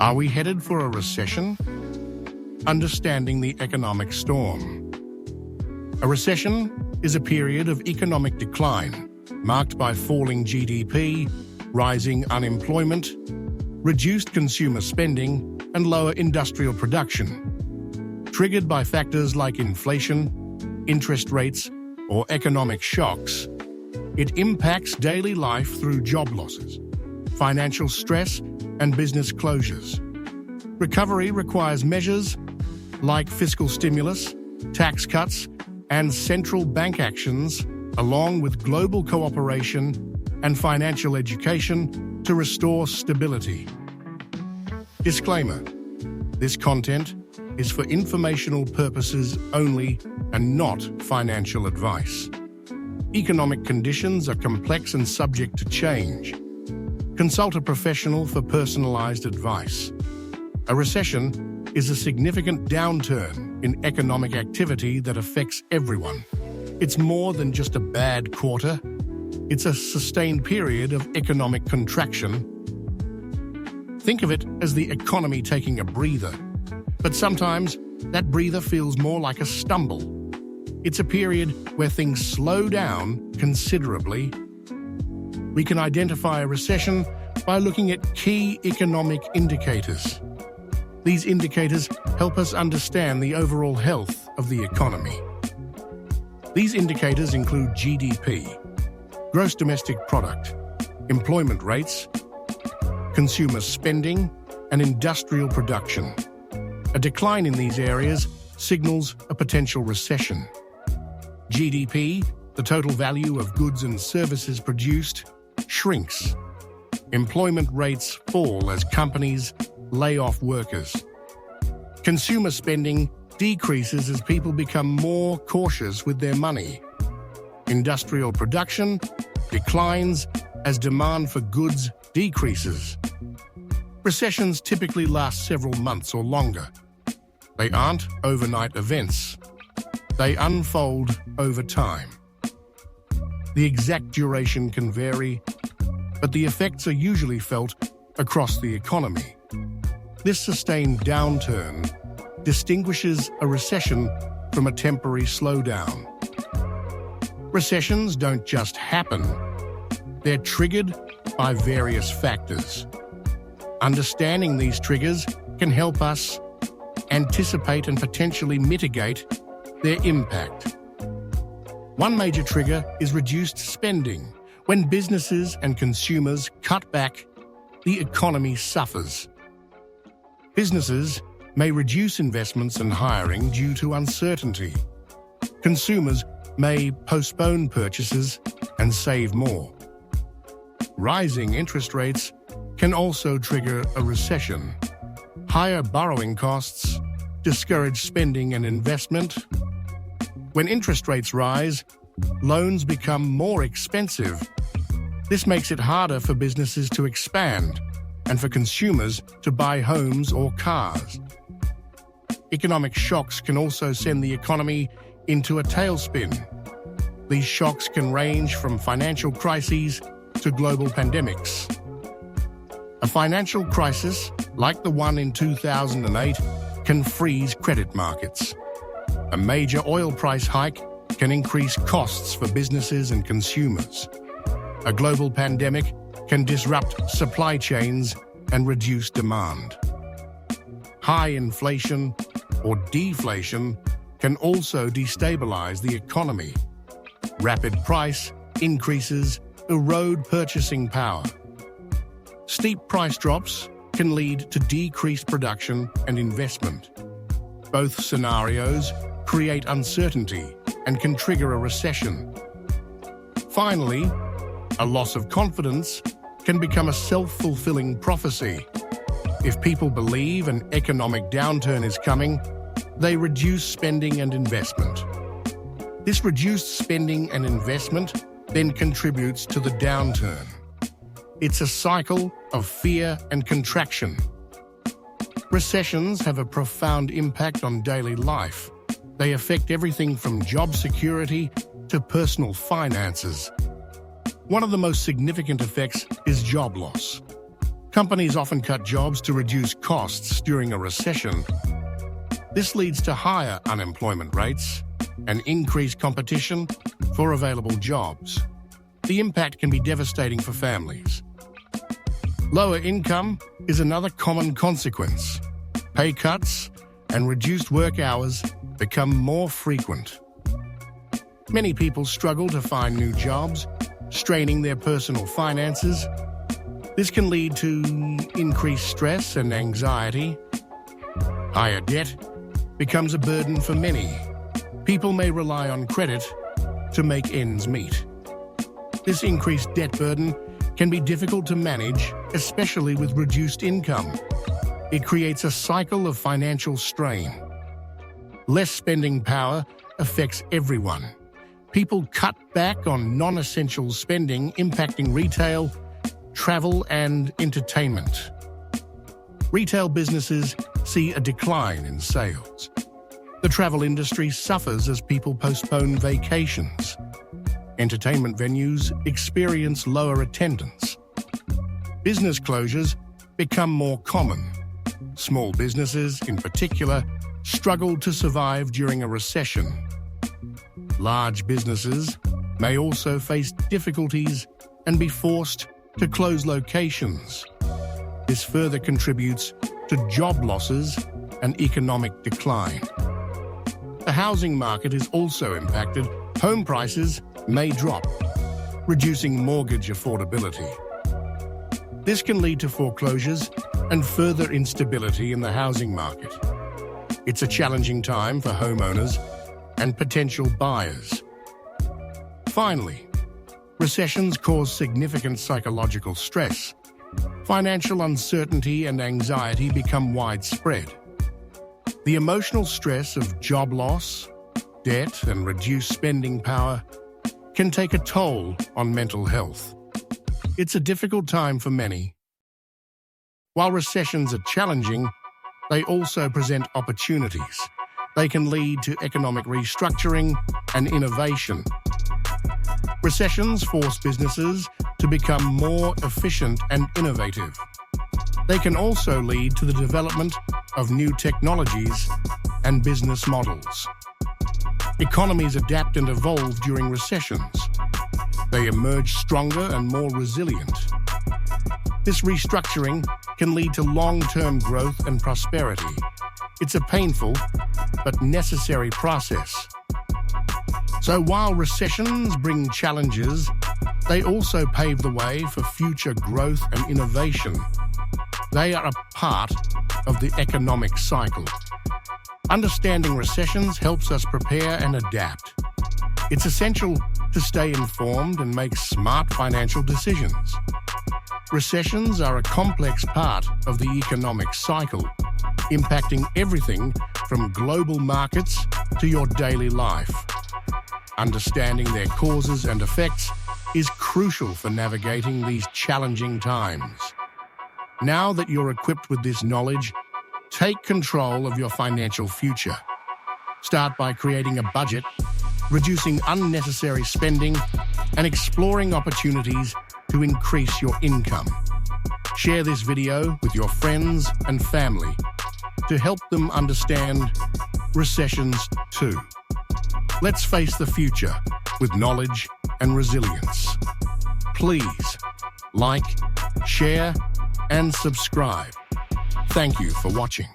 Are we headed for a recession? Understanding the economic storm. A recession is a period of economic decline, marked by falling GDP, rising unemployment, reduced consumer spending, and lower industrial production. Triggered by factors like inflation, interest rates, or economic shocks, it impacts daily life through job losses, financial stress, and business closures. Recovery requires measures like fiscal stimulus, tax cuts, and central bank actions, along with global cooperation and financial education to restore stability. Disclaimer: this content is for informational purposes only and not financial advice. Economic conditions are complex and subject to change. Consult a professional for personalized advice. A recession is a significant downturn in economic activity that affects everyone. It's more than just a bad quarter. It's a sustained period of economic contraction. Think of it as the economy taking a breather. But sometimes that breather feels more like a stumble. It's a period where things slow down considerably. We can identify a recession by looking at key economic indicators. These indicators help us understand the overall health of the economy. These indicators include GDP, gross domestic product, employment rates, consumer spending, and industrial production. A decline in these areas signals a potential recession. GDP, the total value of goods and services produced, shrinks. Employment rates fall as companies lay off workers. Consumer spending decreases as people become more cautious with their money. Industrial production declines as demand for goods decreases. Recessions typically last several months or longer. They aren't overnight events. They unfold over time. The exact duration can vary, but the effects are usually felt across the economy. This sustained downturn distinguishes a recession from a temporary slowdown. Recessions don't just happen. They're triggered by various factors. Understanding these triggers can help us anticipate and potentially mitigate their impact. One major trigger is reduced spending. When businesses and consumers cut back, the economy suffers. Businesses may reduce investments and hiring due to uncertainty. Consumers may postpone purchases and save more. Rising interest rates can also trigger a recession. Higher borrowing costs discourage spending and investment. When interest rates rise, loans become more expensive. This makes it harder for businesses to expand and for consumers to buy homes or cars. Economic shocks can also send the economy into a tailspin. These shocks can range from financial crises to global pandemics. A financial crisis, like the one in 2008, can freeze credit markets. A major oil price hike can increase costs for businesses and consumers. A global pandemic can disrupt supply chains and reduce demand. High inflation or deflation can also destabilize the economy. Rapid price increases erode purchasing power. Steep price drops can lead to decreased production and investment. Both scenarios create uncertainty and can trigger a recession. Finally, a loss of confidence can become a self-fulfilling prophecy. If people believe an economic downturn is coming, they reduce spending and investment. This reduced spending and investment then contributes to the downturn. It's a cycle of fear and contraction. Recessions have a profound impact on daily life. They affect everything from job security to personal finances. One of the most significant effects is job loss. Companies often cut jobs to reduce costs during a recession. This leads to higher unemployment rates and increased competition for available jobs. The impact can be devastating for families. Lower income is another common consequence. Pay cuts and reduced work hours become more frequent. Many people struggle to find new jobs, straining their personal finances. This can lead to increased stress and anxiety. Higher debt becomes a burden for many. People may rely on credit to make ends meet. This increased debt burden can be difficult to manage, especially with reduced income. It creates a cycle of financial strain. Less spending power affects everyone. People cut back on non-essential spending, impacting retail, travel, and entertainment. Retail businesses see a decline in sales. The travel industry suffers as people postpone vacations. Entertainment venues experience lower attendance. Business closures become more common. Small businesses, in particular, struggle to survive during a recession. Large businesses may also face difficulties and be forced to close locations. This further contributes to job losses and economic decline. The housing market is also impacted. Home prices may drop, reducing mortgage affordability. This can lead to foreclosures and further instability in the housing market. It's a challenging time for homeowners and potential buyers. Finally, recessions cause significant psychological stress. Financial uncertainty and anxiety become widespread. The emotional stress of job loss, debt, and reduced spending power can take a toll on mental health. It's a difficult time for many. While recessions are challenging, they also present opportunities. They can lead to economic restructuring and innovation. Recessions force businesses to become more efficient and innovative. They can also lead to the development of new technologies and business models. Economies adapt and evolve during recessions. They emerge stronger and more resilient. This restructuring can lead to long-term growth and prosperity. It's a painful but necessary process. So while recessions bring challenges, they also pave the way for future growth and innovation. They are a part of the economic cycle. Understanding recessions helps us prepare and adapt. It's essential to stay informed and make smart financial decisions. Recessions are a complex part of the economic cycle, impacting everything from global markets to your daily life. Understanding their causes and effects is crucial for navigating these challenging times. Now that you're equipped with this knowledge, take control of your financial future. Start by creating a budget, reducing unnecessary spending, and exploring opportunities to increase your income. Share this video with your friends and family to help them understand recessions too. Let's face the future with knowledge and resilience. Please like, share, and subscribe. Thank you for watching.